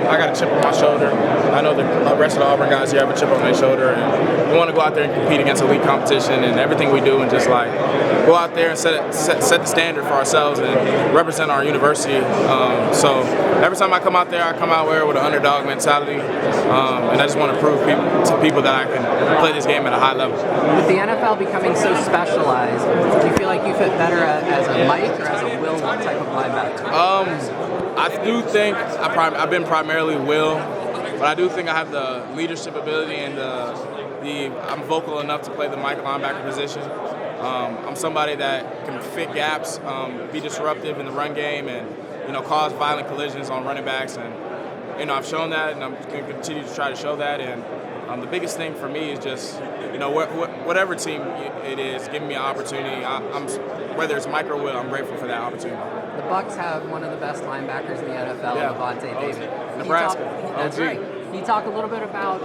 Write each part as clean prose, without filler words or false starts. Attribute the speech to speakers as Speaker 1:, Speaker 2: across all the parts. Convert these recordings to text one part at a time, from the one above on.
Speaker 1: I got a chip on my shoulder. I know the rest of the Auburn guys here have a chip on their shoulder, and we want to go out there and compete against elite competition and everything we do, and just like go out there and set the standard for ourselves and represent our university. So every time I come out there, I come out there with an underdog mentality, and I just want to prove to people that I can play this game at a high level.
Speaker 2: With the NFL becoming so specialized, do you feel like you fit better as a Mike or as a Will type of linebacker?
Speaker 1: I do think I've been primarily Will, but I do think I have the leadership ability and I'm vocal enough to play the Mike linebacker position. I'm somebody that can fit gaps, be disruptive in the run game, and cause violent collisions on running backs. And I've shown that, and I'm going to continue to try to show that. And the biggest thing for me is just whatever team it is, giving me an opportunity. Whether it's Mike or Will, I'm grateful for that opportunity.
Speaker 2: The Bucs have one of the best linebackers in the NFL, Avante David.
Speaker 1: Nebraska.
Speaker 2: That's right. Can you talk a little bit about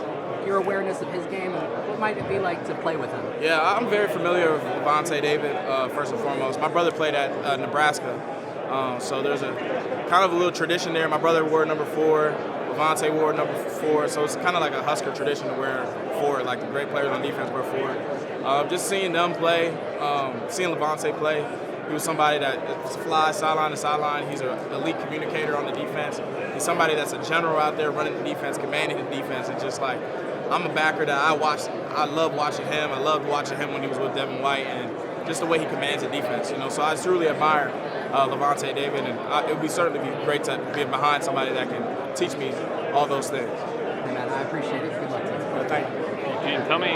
Speaker 2: your awareness of his game and what might it be like to play with him?
Speaker 1: Yeah, I'm very familiar with Avante David, first and foremost. My brother played at Nebraska, so there's a kind of a little tradition there. My brother wore number 4. Avante wore number 4, so it's kind of like a Husker tradition to wear 4, like the great players on defense wear 4. Just seeing them play, seeing Avante play, he was somebody that flies sideline to sideline. He's an elite communicator on the defense. He's somebody that's a general out there running the defense, commanding the defense. It's just like, I'm a backer that I love watching him. I loved watching him when he was with Devin White, and just the way he commands the defense. So I truly admire Avante David, and it would certainly be great to be behind somebody that can teach me all those things.
Speaker 2: Hey man, I appreciate it. Good luck to you.
Speaker 1: Thank you.
Speaker 3: Eugene, tell me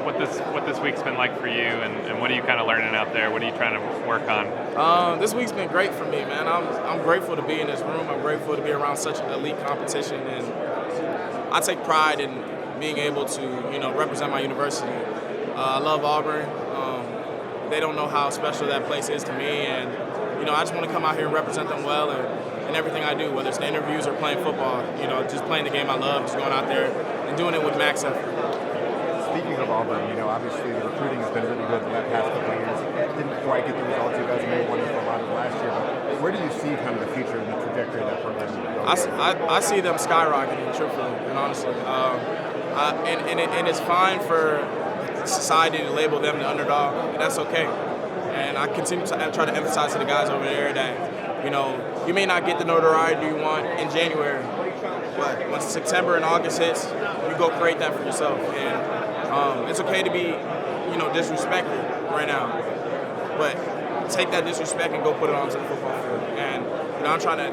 Speaker 3: what this week's been like for you, and what are you kind of learning out there? What are you trying to work on?
Speaker 1: This week's been great for me, man. I'm grateful to be in this room. I'm grateful to be around such elite competition, and I take pride in being able to represent my university. I love Auburn. They don't know how special that place is to me, and I just want to come out here and represent them well, and everything I do, whether it's the interviews or playing football, just playing the game I love, just going out there and doing it with max effort.
Speaker 4: Speaking of Auburn, obviously the recruiting has been really good the past couple of years. Didn't quite get the results you guys made, wanted for a lot of last year, but where do you see kind of the future and the trajectory of that program?
Speaker 1: I see them skyrocketing, truthfully and honestly. And it's fine for society to label them the underdog, and that's okay. And I continue to try to emphasize to the guys over there that, you may not get the notoriety you want in January, but when September and August hits, you go create that for yourself. And it's okay to be, disrespected right now, but take that disrespect and go put it onto the football field. And I'm trying to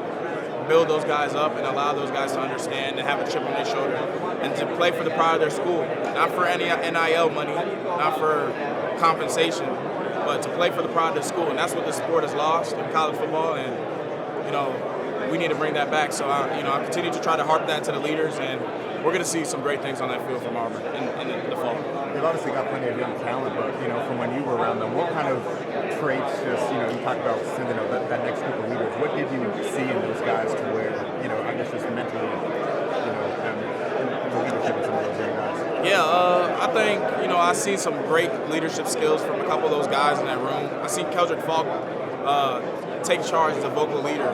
Speaker 1: build those guys up and allow those guys to understand and have a chip on their shoulder and to play for the pride of their school, not for any NIL money, not for compensation, but to play for the pride of the school. And that's what the sport has lost in college football, and we need to bring that back. So I continue to try to harp that to the leaders, and we're going to see some great things on that field from Auburn in the fall.
Speaker 4: They've obviously got plenty of young talent, but from when you were around them, what kind of traits, you talked about that next group of leaders, what did you see in those guys to where, I guess just mentally, and the leadership of some of those young guys?
Speaker 1: Yeah, I think, I see some great leadership skills from a couple of those guys in that room. I see Keldrick Falk take charge as a vocal leader.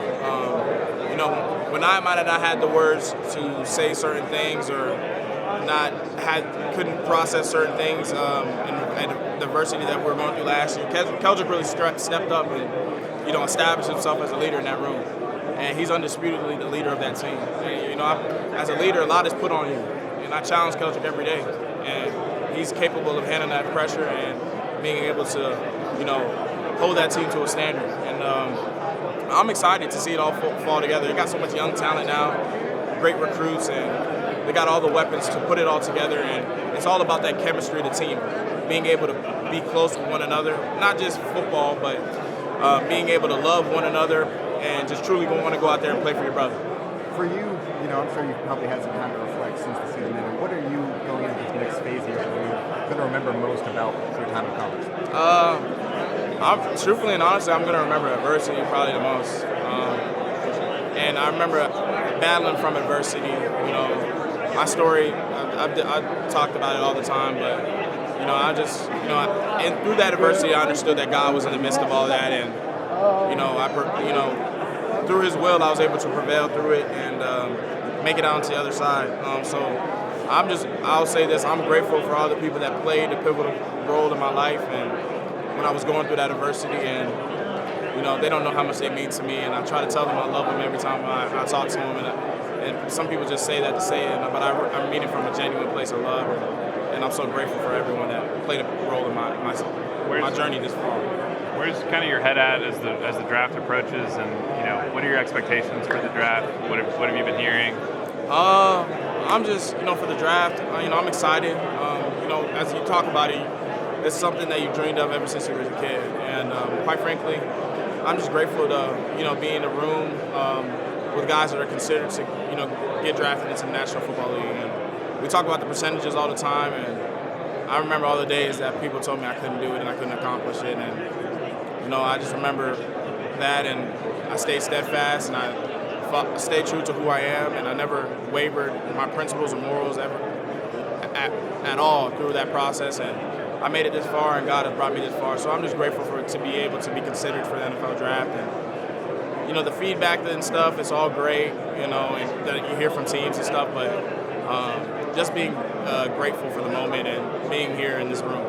Speaker 1: When I might have not had the words to say certain things or couldn't process certain things and the adversity that we were going through last year, Keldrick really stepped up and established himself as a leader in that room. And he's undisputedly the leader of that team. And, as a leader, a lot is put on you. And I challenge Keldrick every day. And he's capable of handling that pressure and being able to, hold that team to a standard. And I'm excited to see it all fall together. They got so much young talent now, great recruits, and they got all the weapons to put it all together. And it's all about that chemistry of the team, being able to be close with one another, not just football, but being able to love one another and just truly want to go out there and play for your brother.
Speaker 4: For you, I'm sure you've probably had some time to reflect since the season ended. What are you going into this next phase here that you're going to remember most about your time in college?
Speaker 1: Truthfully and honestly, I'm going to remember adversity probably the most. And I remember battling from adversity. My story, I talked about it all the time, but, and through that adversity, I understood that God was in the midst of all that. And, through His will, I was able to prevail through it and make it out to the other side. So I'll say this, I'm grateful for all the people that played a pivotal role in my life and when I was going through that adversity, and they don't know how much they mean to me, and I try to tell them I love them every time I talk to them, and some people just say that to say it, but I mean it from a genuine place of love, and I'm so grateful for everyone that played a role in my journey this far.
Speaker 3: Where's kind of your head at as the draft approaches, and what are your expectations for the draft? What have you been hearing?
Speaker 1: I'm just for the draft. I'm excited. As you talk about it, it's something that you dreamed of ever since you were a kid, and quite frankly, I'm just grateful to be in a room with guys that are considered to get drafted into the National Football League. And we talk about the percentages all the time, and I remember all the days that people told me I couldn't do it and I couldn't accomplish it, and I just remember that, and I stayed steadfast, and I stayed true to who I am, and I never wavered my principles or morals ever at all through that process, and I made it this far, and God has brought me this far. So I'm just grateful to be able to be considered for the NFL draft, and the feedback and stuff, it's all great, and that you hear from teams and stuff, but just being grateful for the moment and being here in this room.